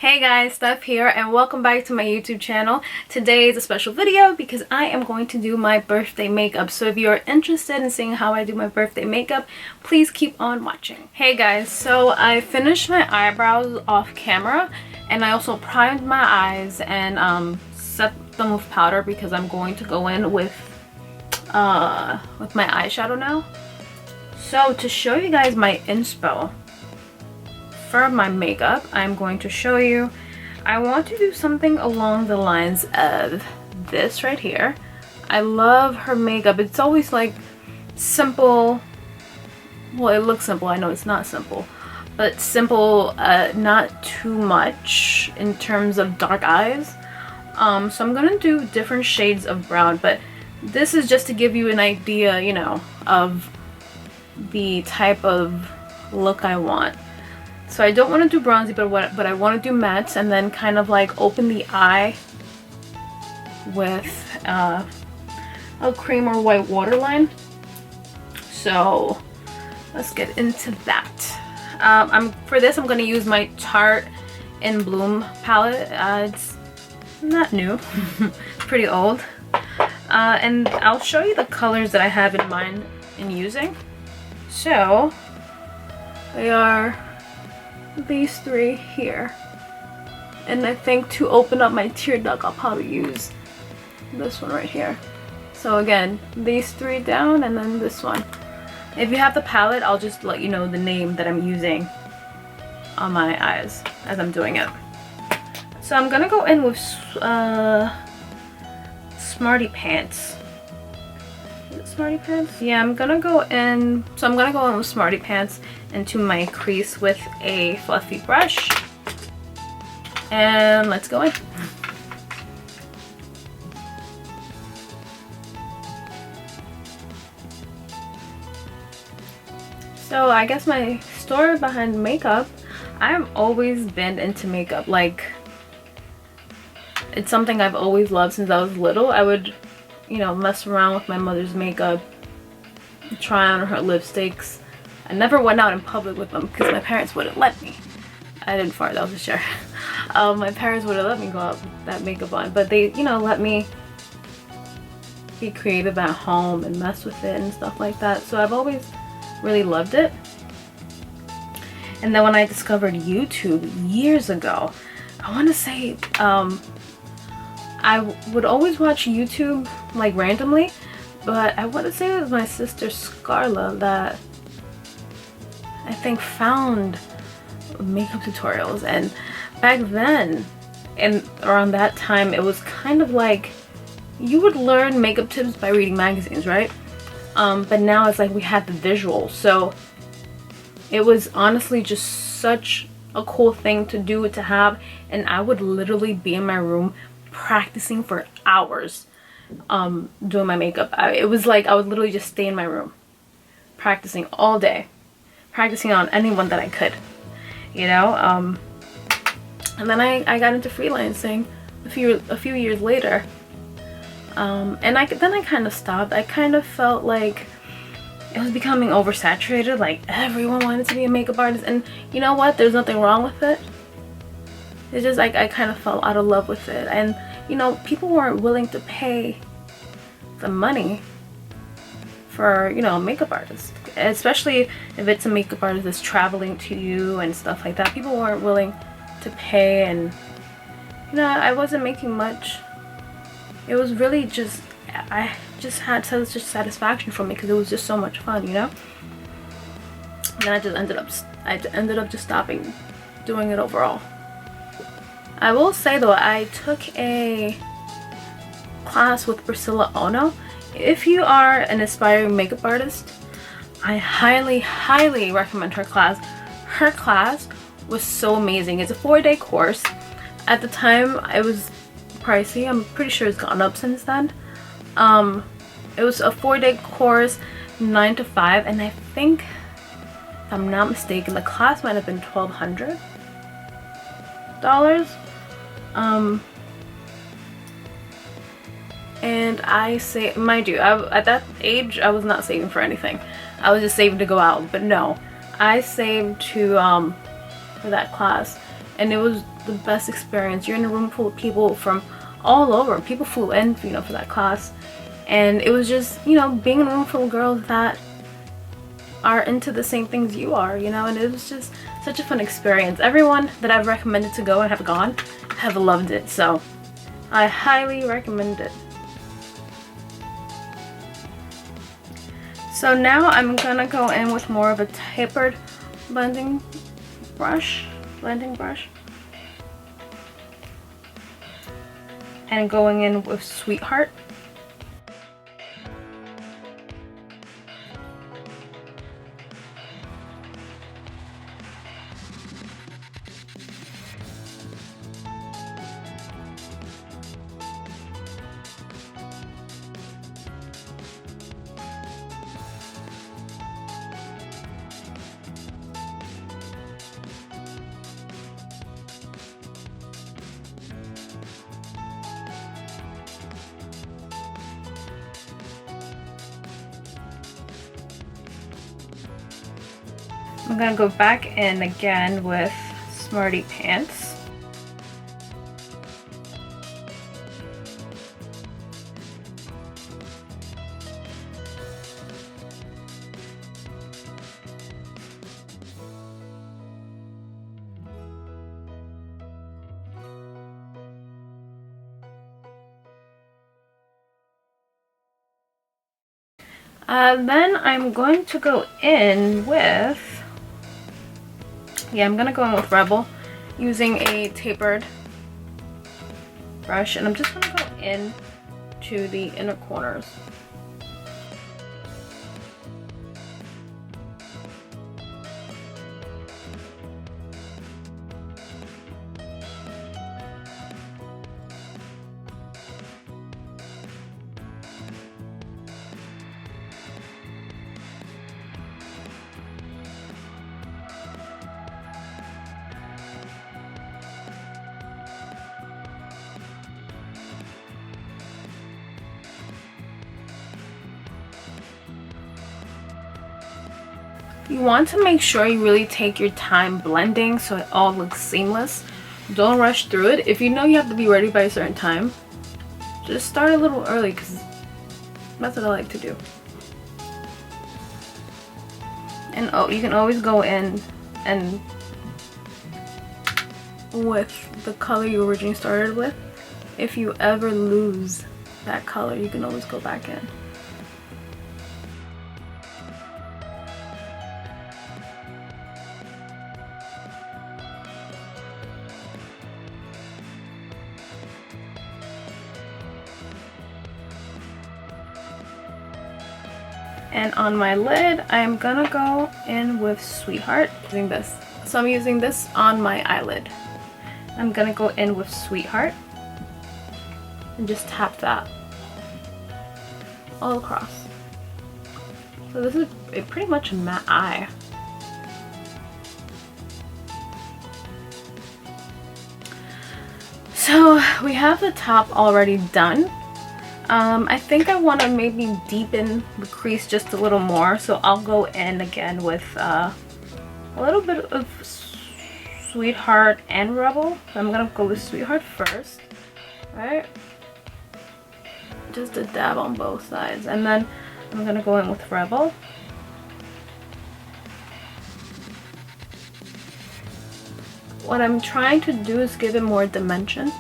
Hey guys, Steph here and welcome back to my YouTube channel. Today is a special video because I am going to do my birthday makeup. So if you're interested in seeing how I do my birthday makeup, please keep on watching. Hey guys, so I finished my eyebrows off camera and I also primed my eyes and set them with powder because I'm going to go in with my eyeshadow now. So to show you guys my inspo for my makeup, I'm going to show you, I want to do something along the lines of this right here. I love her makeup. It's always like simple. Well, it looks simple. I know it's not simple, but simple, not too much in terms of dark eyes. So I'm gonna do different shades of brown, but this is just to give you an idea, you know, of the type of look I want. So I don't want to do bronzy, but I want to do mattes and then kind of like open the eye with a cream or white waterline. So let's get into that. For this I'm going to use my Tarte in Bloom palette. It's not new, pretty old. And I'll show you the colors that I have in mind in using. So they are these three here, and I think to open up my tear duct I'll probably use this one right here. So again, these three down and then this one. If you have the palette, I'll just let you know the name that I'm using on my eyes as I'm doing it. So I'm gonna go in with Smarty Pants. Is it Smarty Pants? Yeah, I'm gonna go in. So I'm gonna go in with Smarty Pants into my crease with a fluffy brush, and let's go in. So I guess my story behind makeup, I've always been into makeup. Like, it's something I've always loved since I was little. I would, you know, mess around with my mother's makeup, try on her lipsticks. I never went out in public with them because my parents wouldn't let me. I didn't fart, that was a sure. My parents wouldn't let me go out with that makeup on, but they, you know, let me be creative at home and mess with it and stuff like that. So I've always really loved it. And then when I discovered YouTube years ago, I want to say I would always watch YouTube like randomly, but I want to say it was my sister Scarla that I think found makeup tutorials. And back then and around that time, it was kind of like you would learn makeup tips by reading magazines, right? But now it's like we had the visual, so it was honestly just such a cool thing to do, to have. And I would literally be in my room practicing for hours doing my makeup. It was like I would literally just stay in my room practicing all day, practicing on anyone that I could, you know. And then I got into freelancing a few years later, and then I kind of stopped. I kind of felt like it was becoming oversaturated. Like everyone wanted to be a makeup artist, and you know what? There's nothing wrong with it. It's just like I kind of fell out of love with it, and you know, people weren't willing to pay the money for, you know, a makeup artist, especially if it's a makeup artist that's traveling to you and stuff like that. People weren't willing to pay, and you know, I wasn't making much. It was really just, I just had such satisfaction from it because it was just so much fun, you know. And then I ended up just stopping doing it overall. I will say though, I took a class with Priscilla Ono. If you are an aspiring makeup artist, I highly recommend her class. Her class was so amazing. It's a 4-day course. At the time it was pricey. I'm pretty sure it's gone up since then. It was a 4-day course, 9 to 5, and I think, if I'm not mistaken, the class might have been $1,200. And I say, mind you, at that age I was not saving for anything. I was just saving to go out. But no, I saved to for that class, and it was the best experience. You're in a room full of people from all over. People flew in, you know, for that class, and it was just, you know, being in a room full of girls that are into the same things you are, you know, and it was just such a fun experience. Everyone that I've recommended to go and have gone have loved it, so I highly recommend it. So now I'm gonna go in with more of a tapered blending brush, and going in with Sweetheart. I'm gonna go back in again with Smarty Pants. Then I'm going to go in with, I'm gonna go in with Rebel using a tapered brush, and I'm just gonna go in to the inner corners. You want to make sure you really take your time blending so it all looks seamless. Don't rush through it. If you know you have to be ready by a certain time, just start a little early, because that's what I like to do. And oh, you can always go in and with the color you originally started with. If you ever lose that color, you can always go back in. And on my lid, I'm gonna go in with Sweetheart using this. So I'm using this on my eyelid. I'm gonna go in with Sweetheart and just tap that all across. So this is pretty much a matte eye. So we have the top already done. I think I want to maybe deepen the crease just a little more, so I'll go in again with a little bit of Sweetheart and Rebel. So I'm gonna go with Sweetheart first, right? Just a dab on both sides, and then I'm gonna go in with Rebel. What I'm trying to do is give it more dimension.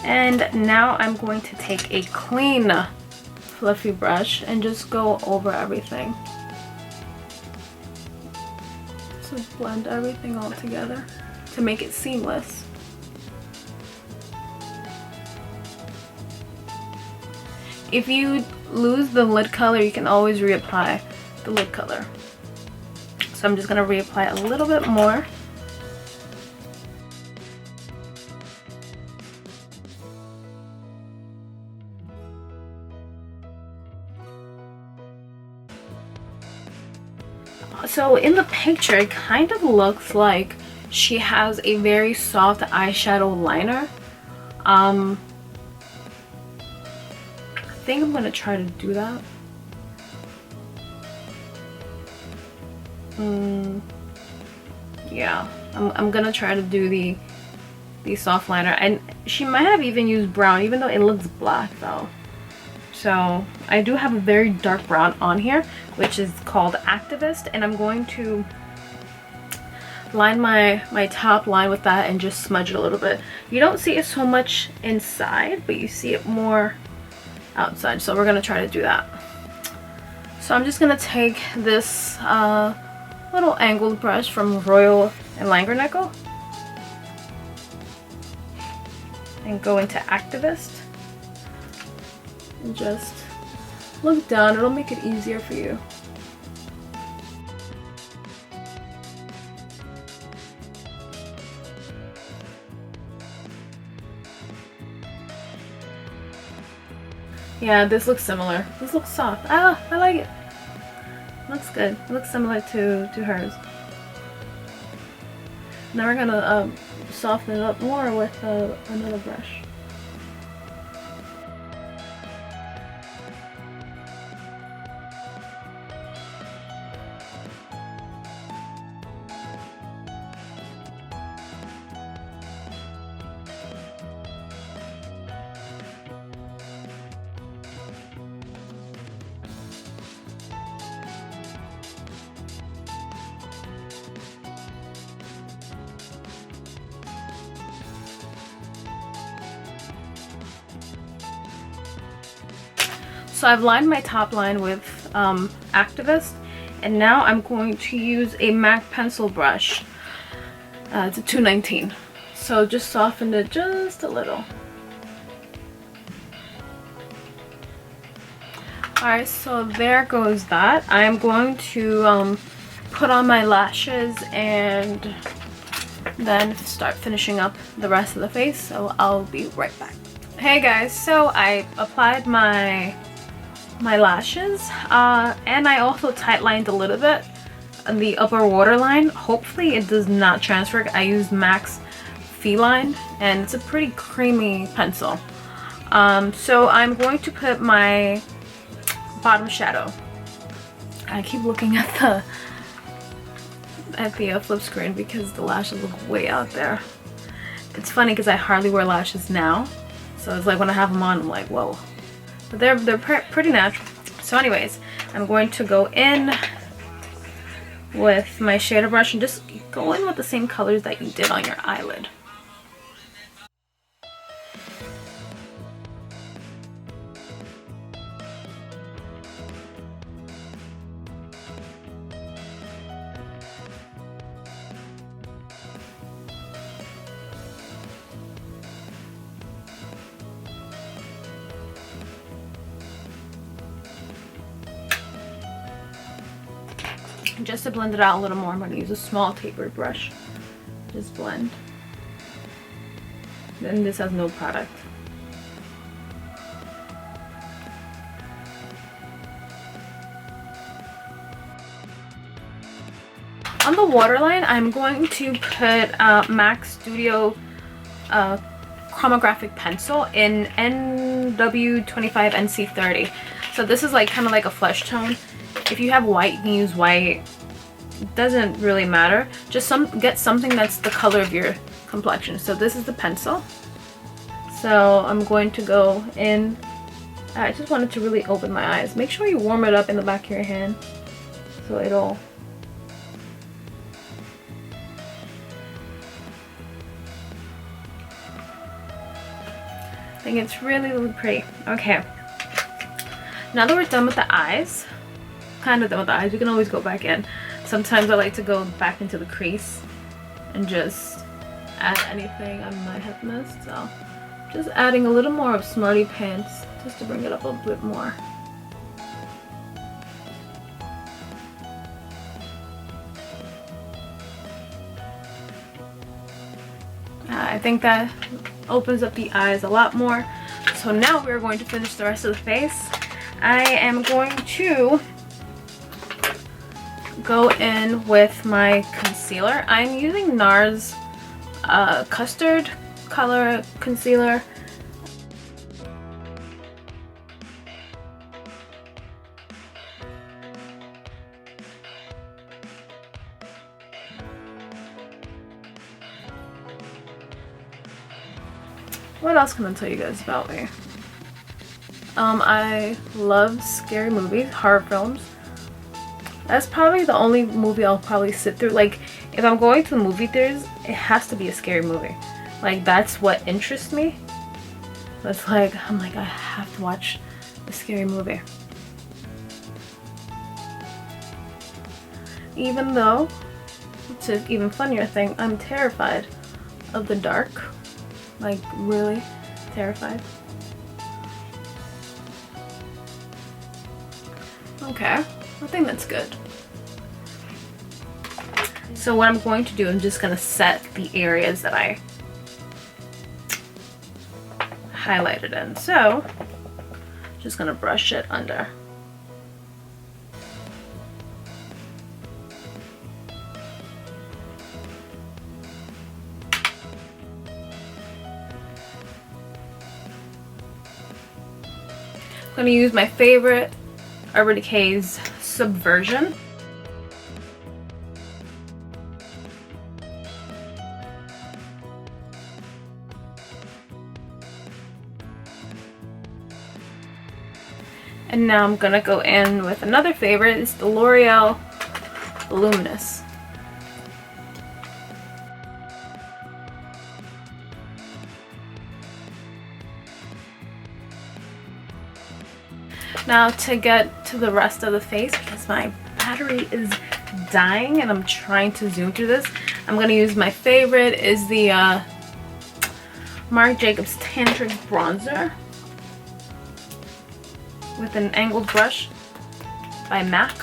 And now I'm going to take a clean, fluffy brush and just go over everything. So blend everything all together to make it seamless. If you lose the lid color, you can always reapply the lid color. So I'm just going to reapply a little bit more. So in the picture, it kind of looks like she has a very soft eyeshadow liner. I think I'm gonna try to do that. Yeah, I'm gonna try to do the soft liner, and she might have even used brown, even though it looks black though. So I do have a very dark brown on here, which is called Activist, and I'm going to line my top line with that and just smudge it a little bit. You don't see it so much inside, but you see it more outside, so we're gonna try to do that. So I'm just gonna take this little angled brush from Royal and Langerneckel and go into Activist and just look down. It'll make it easier for you. Yeah, this looks similar. This looks soft. I like it. Looks good. It looks similar to hers. Now we're gonna soften it up more with another brush. So I've lined my top line with Activist, and now I'm going to use a MAC pencil brush. It's a 219. So just soften it just a little. Alright, so there goes that. I'm going to put on my lashes and then start finishing up the rest of the face. So I'll be right back. Hey guys, so I applied my lashes and I also tight lined a little bit on the upper waterline. Hopefully it does not transfer. I used MAC's Feline and it's a pretty creamy pencil. So I'm going to put my bottom shadow. I keep looking at the flip screen because the lashes look way out there. It's funny because I hardly wear lashes now, so it's like when I have them on I'm like whoa. But they're pretty natural. So anyways, I'm going to go in with my shader brush and just go in with the same colors that you did on your eyelid. Just to blend it out a little more, I'm going to use a small tapered brush. Just blend. Then this has no product. On the waterline, I'm going to put MAC Studio Chromographic Pencil in NW25 NC30. So this is like kind of like a flesh tone. If you have white, you can use white. It doesn't really matter. Just get something that's the color of your complexion. So this is the pencil. So I'm going to go in. I just wanted to really open my eyes. Make sure you warm it up in the back of your hand so it'll. I think it's really, really pretty. Okay. Now that we're done with the eyes, kind of done with the eyes, you can always go back in. Sometimes I like to go back into the crease and just add anything I might have missed. So just adding a little more of Smarty Pants just to bring it up a bit more. I think that opens up the eyes a lot more. So now we're going to finish the rest of the face. I am going to go in with my concealer. I'm using NARS Custard Color Concealer. what else can I tell you guys about me? I love scary movies, horror films. That's probably the only movie I'll probably sit through. Like, if I'm going to the movie theaters, it has to be a scary movie. Like, that's what interests me. That's like, I'm like, I have to watch a scary movie. Even though, it's an even funnier thing, I'm terrified of the dark. Like, really terrified. Okay, I think that's good. So what I'm going to do, I'm just going to set the areas that I highlighted in. So, just going to brush it under. I'm going to use my favorite Urban Decay's Subversion. And now I'm gonna go in with another favorite. It's the L'Oreal Voluminous. Now to get to the rest of the face, because my battery is dying and I'm trying to zoom through this, I'm gonna use my favorite is the Marc Jacobs Tantric Bronzer with an angled brush by MAC.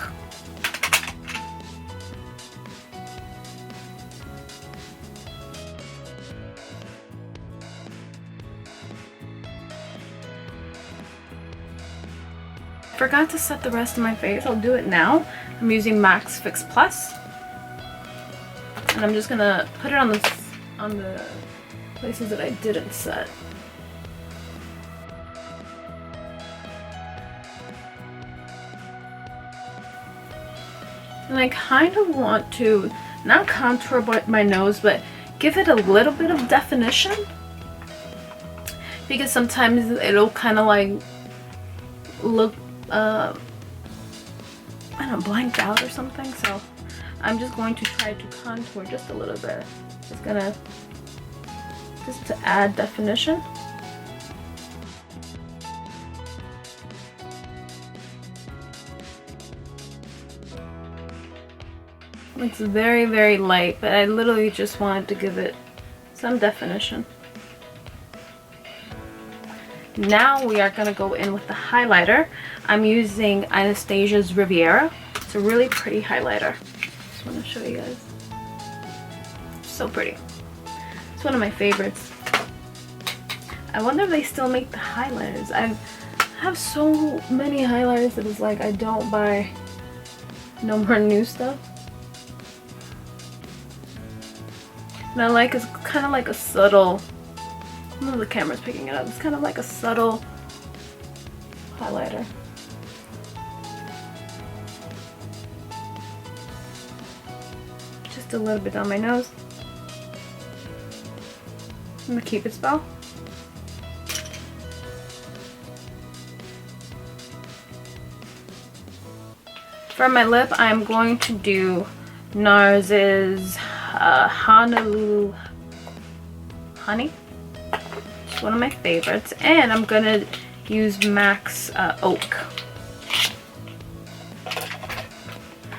Forgot to set the rest of my face. I'll do it now. I'm using MAC's Fix Plus, and I'm just gonna put it on the places that I didn't set. And I kind of want to not contour my nose, but give it a little bit of definition, because sometimes it'll kind of like look I don't know, blanked out or something. So I'm just going to try to contour just a little bit. Just to add definition. It's very, very light, but I literally just wanted to give it some definition. Now we are going to go in with the highlighter. I'm using Anastasia's Riviera. It's a really pretty highlighter. Just want to show you guys. So pretty. It's one of my favorites. I wonder if they still make the highlighters. I have so many highlighters that it's like I don't buy no more new stuff. And I like, it's kind of like a subtle, I don't know if the camera's picking it up, it's kind of like a subtle highlighter. Just a little bit on my nose. And the Cupid spell. For my lip, I'm going to do NARS's Honolulu Honey. It's one of my favorites. And I'm gonna use MAC's Oak.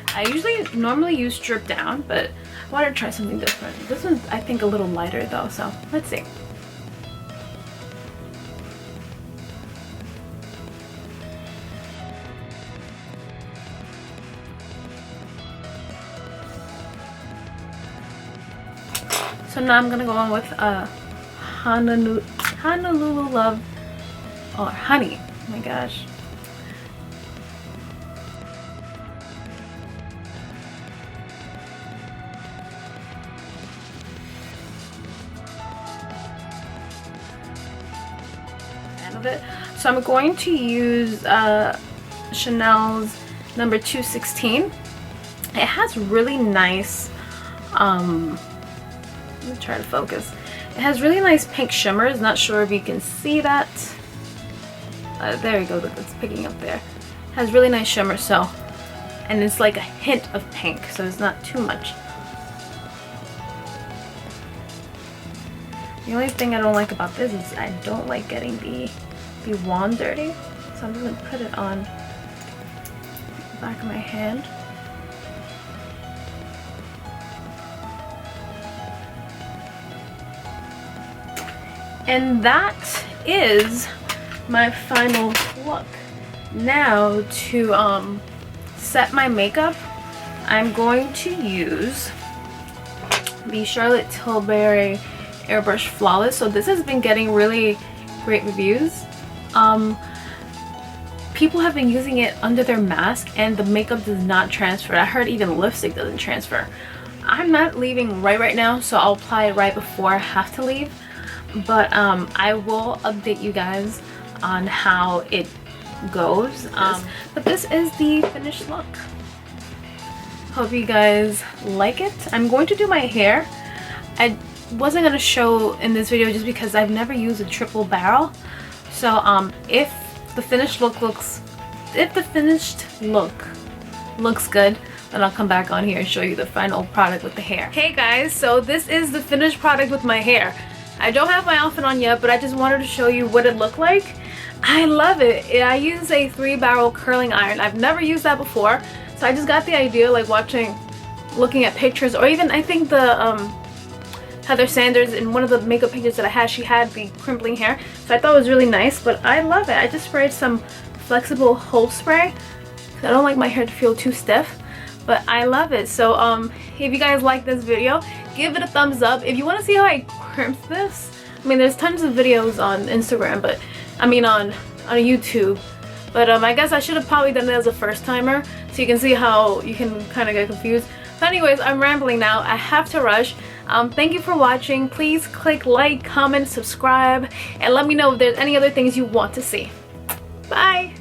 I normally use Drip Down, but I want to try something different. This one's, I think, a little lighter though, so let's see. So now I'm gonna go on with Honolulu Love or Honey. Oh my gosh. Of it. So I'm going to use Chanel's number 216. It has really nice let me try to focus. It has really nice pink shimmers. Not sure if you can see that. There you go, look, it's picking up there. It has really nice shimmer, so, and it's like a hint of pink, so it's not too much. The only thing I don't like about this is I don't like getting the wand dirty, so I'm just gonna put it on the back of my hand. And that is my final look. Now to set my makeup, I'm going to use the Charlotte Tilbury Airbrush Flawless. So this has been getting really great reviews. People have been using it under their mask and the makeup does not transfer. I heard even lipstick doesn't transfer. I'm not leaving right now, so I'll apply it right before I have to leave. But I will update you guys on how it goes. But this is the finished look. Hope you guys like it. I'm going to do my hair. I wasn't going to show in this video just because I've never used a triple barrel. So if the finished look looks good, then I'll come back on here and show you the final product with the hair. Hey guys, so this is the finished product with my hair. I don't have my outfit on yet, but I just wanted to show you what it looked like. I love it. I use a 3-barrel curling iron. I've never used that before, so I just got the idea like looking at pictures, or even I think the Heather Sanders in one of the makeup pictures that I had, she had the crimpling hair, so I thought it was really nice. But I love it. I just sprayed some flexible hold spray because I don't like my hair to feel too stiff, but I love it. So if you guys like this video, give it a thumbs up. If you want to see how I crimp this, I mean there's tons of videos on Instagram, but I mean on YouTube, but I guess I should have probably done it as a first timer so you can see how you can kind of get confused. But anyways, I'm rambling now. I have to rush. Thank you for watching. Please click like, comment, subscribe, and let me know if there's any other things you want to see. Bye!